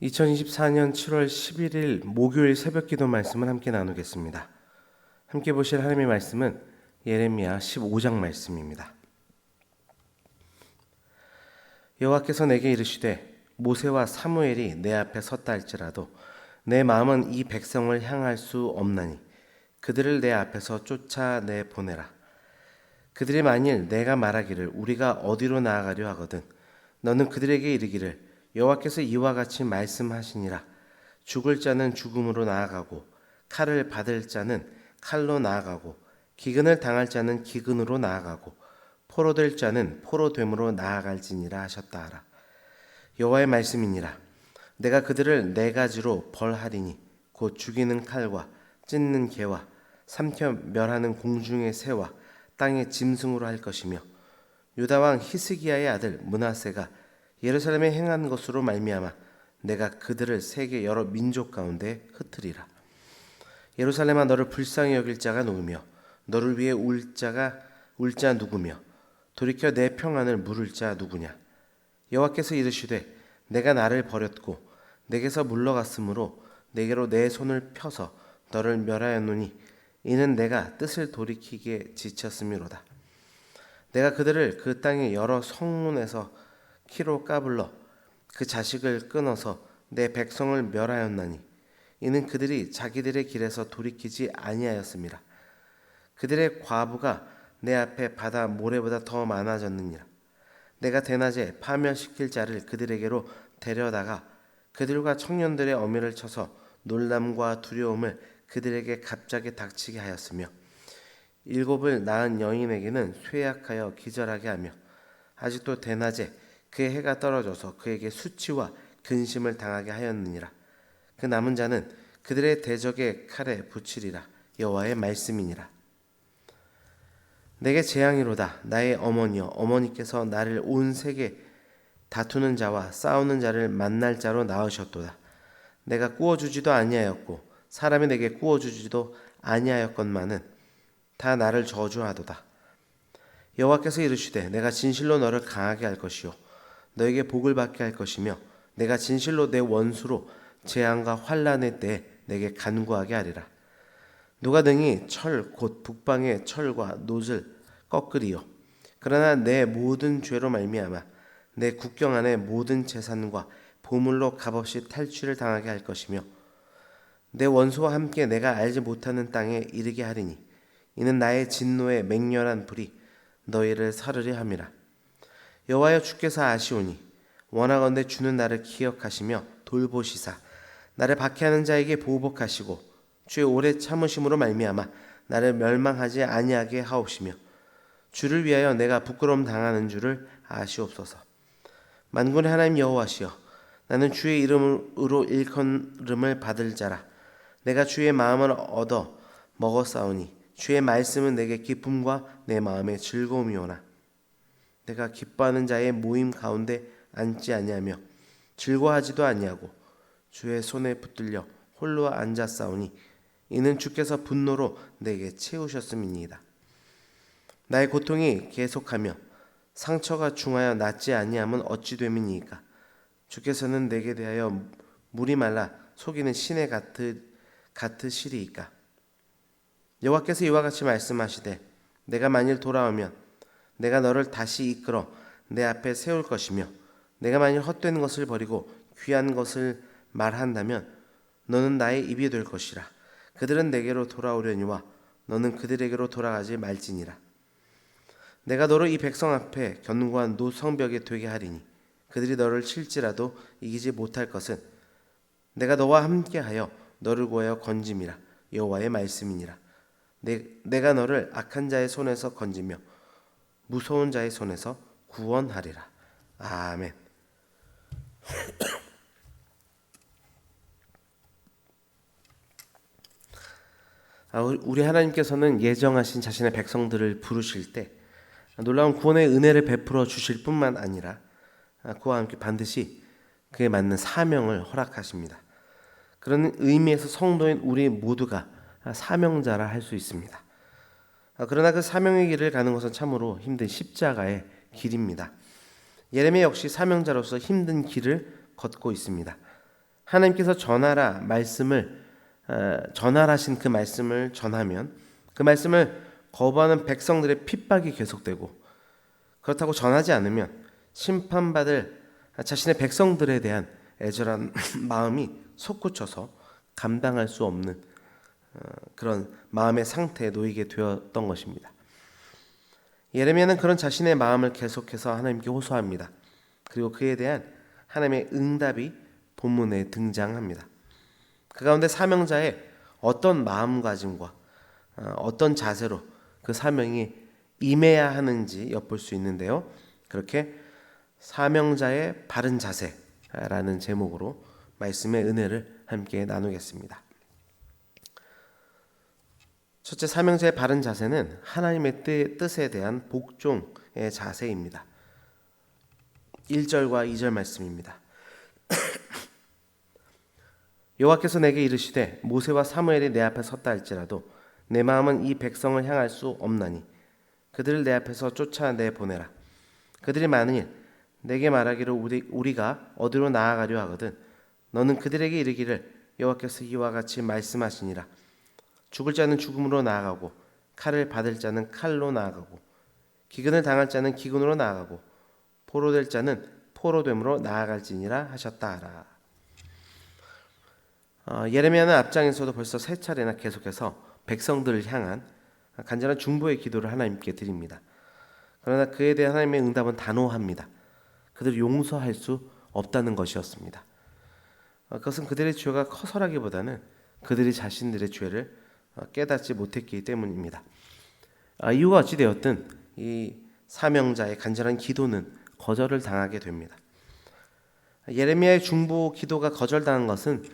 2024년 7월 11일 목요일 새벽기도 말씀을 함께 나누겠습니다. 함께 보실 하나님의 말씀은 예레미야 15장 말씀입니다. 여호와께서 내게 이르시되 모세와 사무엘이 내 앞에 섰다 할지라도 내 마음은 이 백성을 향할 수 없나니 그들을 내 앞에서 쫓아내 보내라. 그들이 만일 내가 말하기를 우리가 어디로 나아가려 하거든 너는 그들에게 이르기를 여호와께서 이와 같이 말씀하시니라. 죽을 자는 죽음으로 나아가고 칼을 받을 자는 칼로 나아가고 기근을 당할 자는 기근으로 나아가고 포로될 자는 포로됨으로 나아갈지니라 하셨다 하라. 여호와의 말씀이니라. 내가 그들을 네 가지로 벌하리니 곧 죽이는 칼과 찢는 개와 삼켜 멸하는 공중의 새와 땅의 짐승으로 할 것이며 유다 왕 히스기야의 아들 므낫세가 예루살렘에 행한 것으로 말미암아 내가 그들을 세계 여러 민족 가운데 흩으리라. 예루살렘아 너를 불쌍히 여길 자가 누구며 너를 위해 울 자 누구며 돌이켜 내 평안을 물을 자 누구냐. 여호와께서 이르시되 내가 나를 버렸고 내게서 물러갔으므로 내게로 내 손을 펴서 너를 멸하였노니 이는 내가 뜻을 돌이키게 지쳤음이로다. 내가 그들을 그 땅의 여러 성문에서 키로 까불러 그 자식을 끊어서 내 백성을 멸하였나니 이는 그들이 자기들의 길에서 돌이키지 아니하였음이라. 그들의 과부가 내 앞에 바다 모래보다 더 많아졌느니라. 내가 대낮에 파멸시킬 자를 그들에게로 데려다가 그들과 청년들의 어미를 쳐서 놀람과 두려움을 그들에게 갑자기 닥치게 하였으며 일곱을 낳은 여인에게는 쇠약하여 기절하게 하며 아직도 대낮에 그의 해가 떨어져서 그에게 수치와 근심을 당하게 하였느니라. 그 남은 자는 그들의 대적의 칼에 붙이리라. 여호와의 말씀이니라. 내게 재앙이로다. 나의 어머니여, 어머니께서 나를 온 세계 다투는 자와 싸우는 자를 만날 자로 낳으셨도다. 내가 꾸어주지도 아니하였고 사람이 내게 꾸어주지도 아니하였건만은 다 나를 저주하도다. 여호와께서 이르시되 내가 진실로 너를 강하게 할 것이요 너에게 복을 받게 할 것이며 내가 진실로 내 원수로 재앙과 환난의 때에 내게 간구하게 하리라. 누가 능히 철 곧 북방의 철과 놋을 꺾으리요. 그러나 내 모든 죄로 말미암아 내 국경 안의 모든 재산과 보물로 값없이 탈취를 당하게 할 것이며 내 원수와 함께 내가 알지 못하는 땅에 이르게 하리니 이는 나의 진노의 맹렬한 불이 너희를 사르려 함이라. 여호와여 주께서 아시오니 원하건대 주는 나를 기억하시며 돌보시사 나를 박해하는 자에게 보복하시고 주의 오래 참으심으로 말미암아 나를 멸망하지 아니하게 하옵시며 주를 위하여 내가 부끄러움 당하는 줄을 아시옵소서. 만군의 하나님 여호와시여 나는 주의 이름으로 일컬음을 받을 자라. 내가 주의 마음을 얻어 먹었사오니 주의 말씀은 내게 기쁨과 내 마음의 즐거움이오나 내가 기뻐하는 자의 모임 가운데 앉지 아니하며 즐거워하지도 아니하고 주의 손에 붙들려 홀로 앉았사오니 이는 주께서 분노로 내게 채우셨음이니이다. 나의 고통이 계속하며 상처가 중하여 낫지 아니함은 어찌 됨이니이까. 주께서는 내게 대하여 물이 말라 속이는 시내 같으시리이까. 여호와께서 이와 같이 말씀하시되 내가 만일 돌아오면 내가 너를 다시 이끌어 내 앞에 세울 것이며 내가 만일 헛된 것을 버리고 귀한 것을 말한다면 너는 나의 입이 될 것이라. 그들은 내게로 돌아오려니와 너는 그들에게로 돌아가지 말지니라. 내가 너를 이 백성 앞에 견고한 노 성벽에 되게 하리니 그들이 너를 칠지라도 이기지 못할 것은 내가 너와 함께하여 너를 구하여 건짐이라. 여호와의 말씀이니라. 내가 너를 악한 자의 손에서 건지며 무서운 자의 손에서 구원하리라. 아멘. 우리 하나님께서는 예정하신 자신의 백성들을 부르실 때 놀라운 구원의 은혜를 베풀어 주실 뿐만 아니라 그와 함께 반드시 그에 맞는 사명을 허락하십니다. 그런 의미에서 성도인 우리 모두가 사명자라 할 수 있습니다. 그러나 그 사명의 길을 가는 것은 참으로 힘든 십자가의 길입니다. 예레미야 역시 사명자로서 힘든 길을 걷고 있습니다. 하나님께서 전하라 말씀을 전하라신 그 말씀을 전하면 그 말씀을 거부하는 백성들의 핍박이 계속되고, 그렇다고 전하지 않으면 심판받을 자신의 백성들에 대한 애절한 마음이 솟구쳐서 감당할 수 없는 그런 마음의 상태에 놓이게 되었던 것입니다. 예레미야는 그런 자신의 마음을 계속해서 하나님께 호소합니다. 그리고 그에 대한 하나님의 응답이 본문에 등장합니다. 그 가운데 사명자의 어떤 마음가짐과 어떤 자세로 그 사명이 임해야 하는지 엿볼 수 있는데요. 그렇게 사명자의 바른 자세라는 제목으로 말씀의 은혜를 함께 나누겠습니다. 첫째, 사명자의 바른 자세는 하나님의 뜻에 대한 복종의 자세입니다. 1절과 2절 말씀입니다. 여호와께서 내게 이르시되 모세와 사무엘이 내 앞에 섰다 할지라도 내 마음은 이 백성을 향할 수 없나니 그들을 내 앞에서 쫓아내 보내라. 그들이 만일 내게 말하기를 우리가 어디로 나아가려 하거든 너는 그들에게 이르기를 여호와께서 이와 같이 말씀하시니라. 죽을 자는 죽음으로 나아가고 칼을 받을 자는 칼로 나아가고 기근을 당할 자는 기근으로 나아가고 포로될 자는 포로됨으로 나아갈지니라 하셨다 하라. 예레미야는 앞장에서도 벌써 세 차례나 계속해서 백성들을 향한 간절한 중보의 기도를 하나님께 드립니다. 그러나 그에 대한 하나님의 응답은 단호합니다. 그들을 용서할 수 없다는 것이었습니다. 그것은 그들의 죄가 커서라기보다는 그들이 자신들의 죄를 깨닫지 못했기 때문입니다. 이유가 어찌되었든 이 사명자의 간절한 기도는 거절을 당하게 됩니다. 예레미야의 중보 기도가 거절당한 것은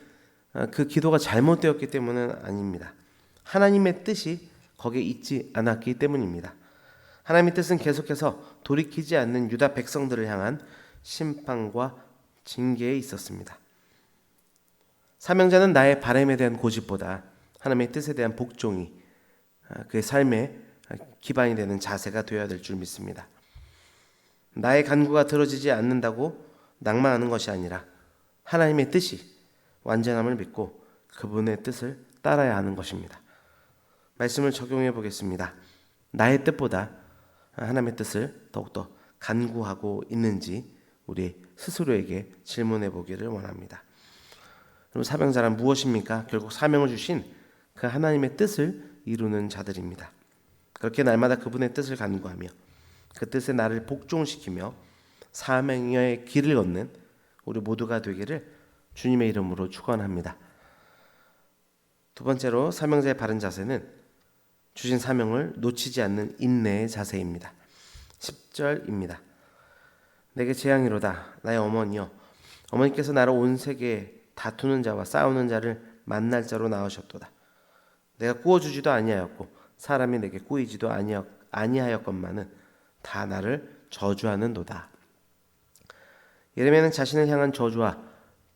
그 기도가 잘못되었기 때문은 아닙니다. 하나님의 뜻이 거기에 있지 않았기 때문입니다. 하나님의 뜻은 계속해서 돌이키지 않는 유다 백성들을 향한 심판과 징계에 있었습니다. 사명자는 나의 바람에 대한 고집보다 하나님의 뜻에 대한 복종이 그의 삶의 기반이 되는 자세가 되어야 될 줄 믿습니다. 나의 간구가 들어지지 않는다고 낭만하는 것이 아니라 하나님의 뜻이 완전함을 믿고 그분의 뜻을 따라야 하는 것입니다. 말씀을 적용해 보겠습니다. 나의 뜻보다 하나님의 뜻을 더욱더 간구하고 있는지 우리 스스로에게 질문해 보기를 원합니다. 그럼 사명자란 무엇입니까? 결국 사명을 주신 그 하나님의 뜻을 이루는 자들입니다. 그렇게 날마다 그분의 뜻을 간구하며 그 뜻에 나를 복종시키며 사명의 길을 걷는 우리 모두가 되기를 주님의 이름으로 축원합니다. 두 번째로 사명자의 바른 자세는 주신 사명을 놓치지 않는 인내의 자세입니다. 10절입니다. 내게 재앙이로다 나의 어머니여 어머니께서 나를 온 세계에 다투는 자와 싸우는 자를 만날 자로 낳으셨도다. 내가 꾸어주지도 아니하였고 사람이 내게 꾸이지도 아니하였건만은 다 나를 저주하는도다. 예레미야는 자신을 향한 저주와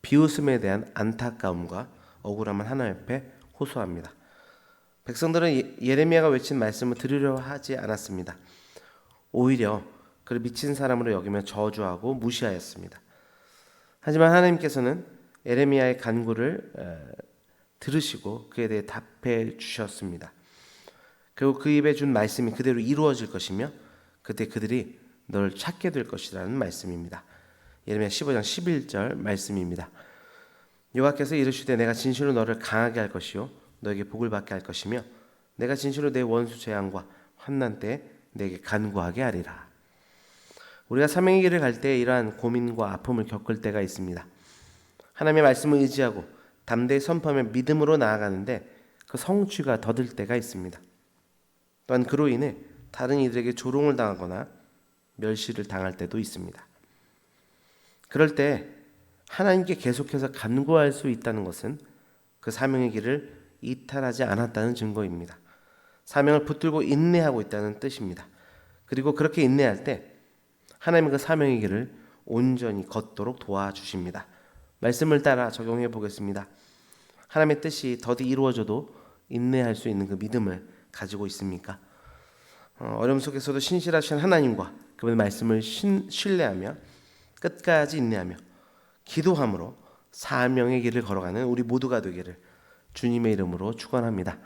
비웃음에 대한 안타까움과 억울함을 하나님 앞에 호소합니다. 백성들은 예레미야가 외친 말씀을 들으려 하지 않았습니다. 오히려 그를 미친 사람으로 여기며 저주하고 무시하였습니다. 하지만 하나님께서는 예레미야의 간구를 들으시고 그에 대해 답해 주셨습니다. 그리고 그 입에 준 말씀이 그대로 이루어질 것이며 그때 그들이 널 찾게 될 것이라는 말씀입니다. 예레미야 15장 11절 말씀입니다. 여호와께서 이르시되 내가 진실로 너를 강하게 할 것이요 너에게 복을 받게 할 것이며 내가 진실로 내 원수 재앙과 환난 때에 내게 간구하게 하리라. 우리가 사명의 길을 갈 때 이러한 고민과 아픔을 겪을 때가 있습니다. 하나님의 말씀을 의지하고 담대히 선포하며 믿음으로 나아가는데 그 성취가 더딜 때가 있습니다. 또한 그로 인해 다른 이들에게 조롱을 당하거나 멸시를 당할 때도 있습니다. 그럴 때 하나님께 계속해서 간구할 수 있다는 것은 그 사명의 길을 이탈하지 않았다는 증거입니다. 사명을 붙들고 인내하고 있다는 뜻입니다. 그리고 그렇게 인내할 때 하나님은 그 사명의 길을 온전히 걷도록 도와주십니다. 말씀을 따라 적용해 보겠습니다. 하나님의 뜻이 더디 이루어져도 인내할 수 있는 그 믿음을 가지고 있습니까? 어려움 속에서도 신실하신 하나님과 그분의 말씀을 신뢰하며 끝까지 인내하며 기도함으로 사명의 길을 걸어가는 우리 모두가 되기를 주님의 이름으로 축원합니다.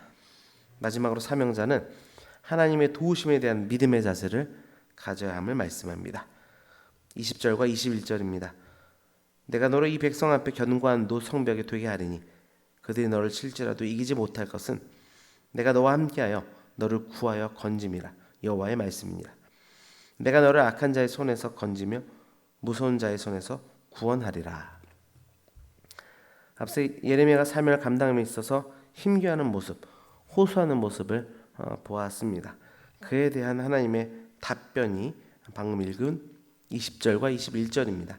마지막으로 사명자는 하나님의 도우심에 대한 믿음의 자세를 가져야 함을 말씀합니다. 20절과 21절입니다. 내가 너를 이 백성 앞에 견고한 노성벽에 되게 하리니 그들이 너를 칠지라도 이기지 못할 것은 내가 너와 함께하여 너를 구하여 건짐이라. 여호와의 말씀이니라. 내가 너를 악한 자의 손에서 건지며 무서운 자의 손에서 구원하리라. 앞서 예레미야가 사명을 감당함에 있어서 힘겨워하는 모습, 호소하는 모습을 보았습니다. 그에 대한 하나님의 답변이 방금 읽은 20절과 21절입니다.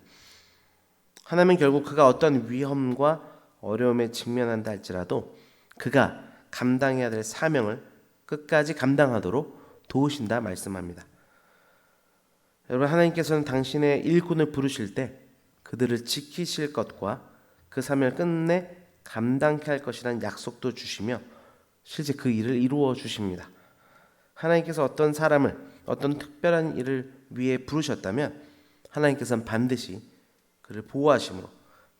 하나님은 결국 그가 어떤 위험과 어려움에 직면한다 할지라도 그가 감당해야 될 사명을 끝까지 감당하도록 도우신다 말씀합니다. 여러분, 하나님께서는 당신의 일꾼을 부르실 때 그들을 지키실 것과 그 사명을 끝내 감당케 할 것이라는 약속도 주시며 실제 그 일을 이루어 주십니다. 하나님께서 어떤 사람을 어떤 특별한 일을 위해 부르셨다면 하나님께서는 반드시 그를 보호하심으로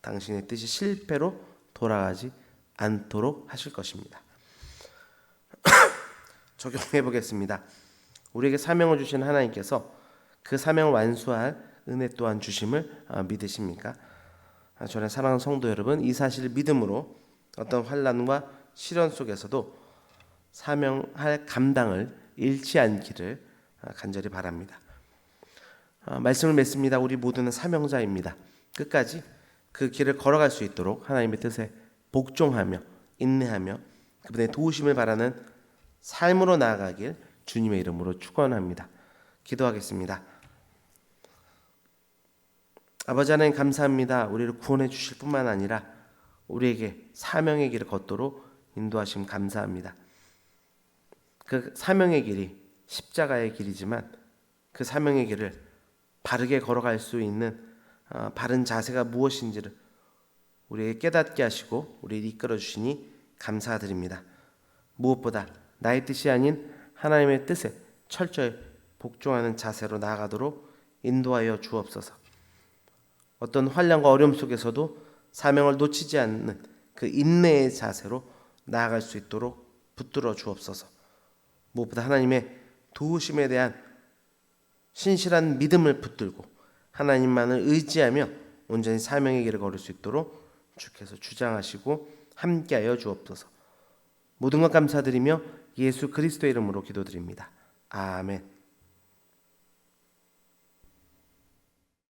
당신의 뜻이 실패로 돌아가지 않도록 하실 것입니다. 적용해 보겠습니다. 우리에게 사명을 주신 하나님께서 그 사명을 완수할 은혜 또한 주심을 믿으십니까? 저는 사랑하는 성도 여러분, 이 사실을 믿음으로 어떤 환난과 시련 속에서도 사명할 감당을 잃지 않기를 간절히 바랍니다. 말씀을 맺습니다. 우리 모두는 사명자입니다. 끝까지 그 길을 걸어갈 수 있도록 하나님의 뜻에 복종하며 인내하며 그분의 도우심을 바라는 삶으로 나아가길 주님의 이름으로 축원합니다. 기도하겠습니다. 아버지 하나님, 감사합니다. 우리를 구원해 주실 뿐만 아니라 우리에게 사명의 길을 걷도록 인도하심 감사합니다. 그 사명의 길이 십자가의 길이지만 그 사명의 길을 바르게 걸어갈 수 있는 바른 자세가 무엇인지를 우리에게 깨닫게 하시고 우리를 이끌어 주시니 감사드립니다. 무엇보다 나의 뜻이 아닌 하나님의 뜻에 철저히 복종하는 자세로 나아가도록 인도하여 주옵소서. 어떤 환난과 어려움 속에서도 사명을 놓치지 않는 그 인내의 자세로 나아갈 수 있도록 붙들어 주옵소서. 무엇보다 하나님의 도우심에 대한 신실한 믿음을 붙들고 하나님만을 의지하며 온전히 사명의 길을 걸을 수 있도록 주께서 주장하시고 함께하여 주옵소서. 모든 것 감사드리며 예수 그리스도의 이름으로 기도드립니다. 아멘.